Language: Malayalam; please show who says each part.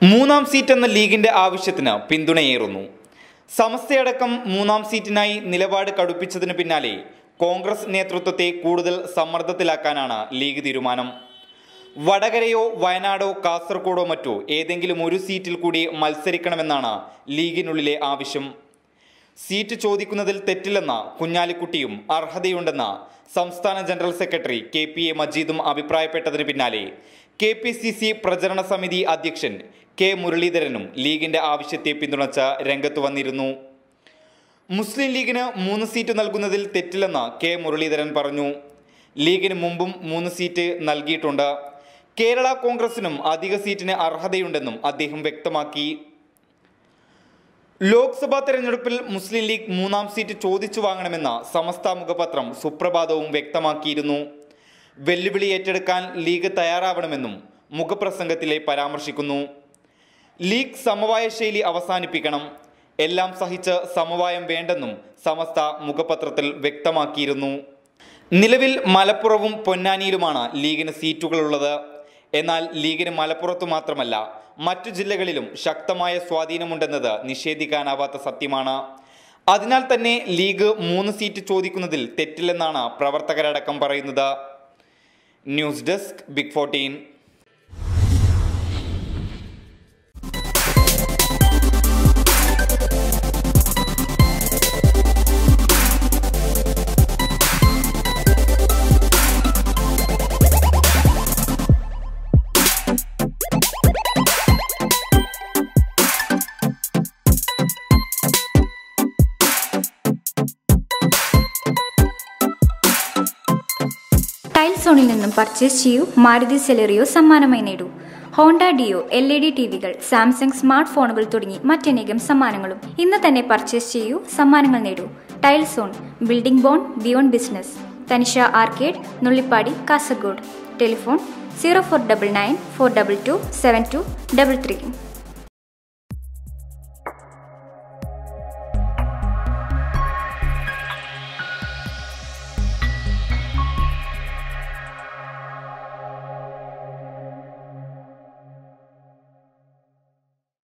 Speaker 1: മൂന്നാം സീറ്റ് എന്ന ലീഗിന്റെ ആവശ്യത്തിന് പിന്തുണയേറുന്നു. സമസ്തയടക്കം മൂന്നാം സീറ്റിനായി നിലപാട് കടുപ്പിച്ചതിന് പിന്നാലെ കോൺഗ്രസ് നേതൃത്വത്തെ കൂടുതൽ സമ്മർദ്ദത്തിലാക്കാനാണ് ലീഗ് തീരുമാനം. വടകരയോ വയനാടോ കാസർഗോഡോ മറ്റോ ഏതെങ്കിലും ഒരു സീറ്റിൽ കൂടി മത്സരിക്കണമെന്നാണ് ലീഗിനുള്ളിലെ ആവശ്യം. സീറ്റ് ചോദിക്കുന്നതിൽ തെറ്റില്ലെന്ന കുഞ്ഞാലിക്കുട്ടിയും അർഹതയുണ്ടെന്ന സംസ്ഥാന ജനറൽ സെക്രട്ടറി KPA മജീദും അഭിപ്രായപ്പെട്ടതിന് പിന്നാലെ KPCC പ്രചരണ സമിതി അധ്യക്ഷൻ K മുരളീധരനും ലീഗിന്റെ ആവശ്യത്തെ പിന്തുണച്ച് രംഗത്ത് വന്നിരുന്നു. മുസ്ലിം ലീഗിന് 3 സീറ്റ് നൽകുന്നതിൽ തെറ്റില്ലെന്ന് K മുരളീധരൻ പറഞ്ഞു. ലീഗിന് മുമ്പും 3 സീറ്റ് നൽകിയിട്ടുണ്ട്. കേരള കോൺഗ്രസിനും അധിക സീറ്റിന് അർഹതയുണ്ടെന്നും അദ്ദേഹം വ്യക്തമാക്കി. ലോക്സഭാ തെരഞ്ഞെടുപ്പിൽ മുസ്ലിം ലീഗ് 3-ാം സീറ്റ് ചോദിച്ചു വാങ്ങണമെന്ന സമസ്ത മുഖപത്രം സുപ്രഭാതവും വ്യക്തമാക്കിയിരുന്നു. വെല്ലുവിളി ഏറ്റെടുക്കാൻ ലീഗ് തയ്യാറാവണമെന്നും മുഖപ്രസംഗത്തിലെ പരാമർശിക്കുന്നു. ലീഗ് സമവായ ശൈലി അവസാനിപ്പിക്കണം, എല്ലാം സഹിച്ച് സമവായം വേണ്ടെന്നും സമസ്ത മുഖപത്രത്തിൽ വ്യക്തമാക്കിയിരുന്നു. നിലവിൽ മലപ്പുറവും പൊന്നാനിയിലുമാണ് ലീഗിന് സീറ്റുകളുള്ളത്. എന്നാൽ ലീഗിന് മലപ്പുറത്തു മാത്രമല്ല മറ്റു ജില്ലകളിലും ശക്തമായ സ്വാധീനമുണ്ടെന്നത് നിഷേധിക്കാനാവാത്ത സത്യമാണ്. അതിനാൽ തന്നെ ലീഗ് 3 സീറ്റ് ചോദിക്കുന്നതിൽ തെറ്റില്ലെന്നാണ് പ്രവർത്തകരടക്കം പറയുന്നത്. News desk big 14.
Speaker 2: ടൈൽസ് സോണിൽ നിന്നും പർച്ചേസ് ചെയ്യൂ. മാരുതി സെലറിയോ സമ്മാനമായി നേടൂ. ഹോണ്ട ഡിയോ LED ടിവികൾ, സാംസങ് സ്മാർട്ട് ഫോണുകൾ തുടങ്ങി മറ്റനേകം സമ്മാനങ്ങളും. ഇന്ന് തന്നെ പർച്ചേസ് ചെയ്യൂ, സമ്മാനങ്ങൾ നേടൂ. Tiles zone, building born beyond business, Tanisha arcade, Nullippady, Kasaragod. Telephone 0499 422 7233.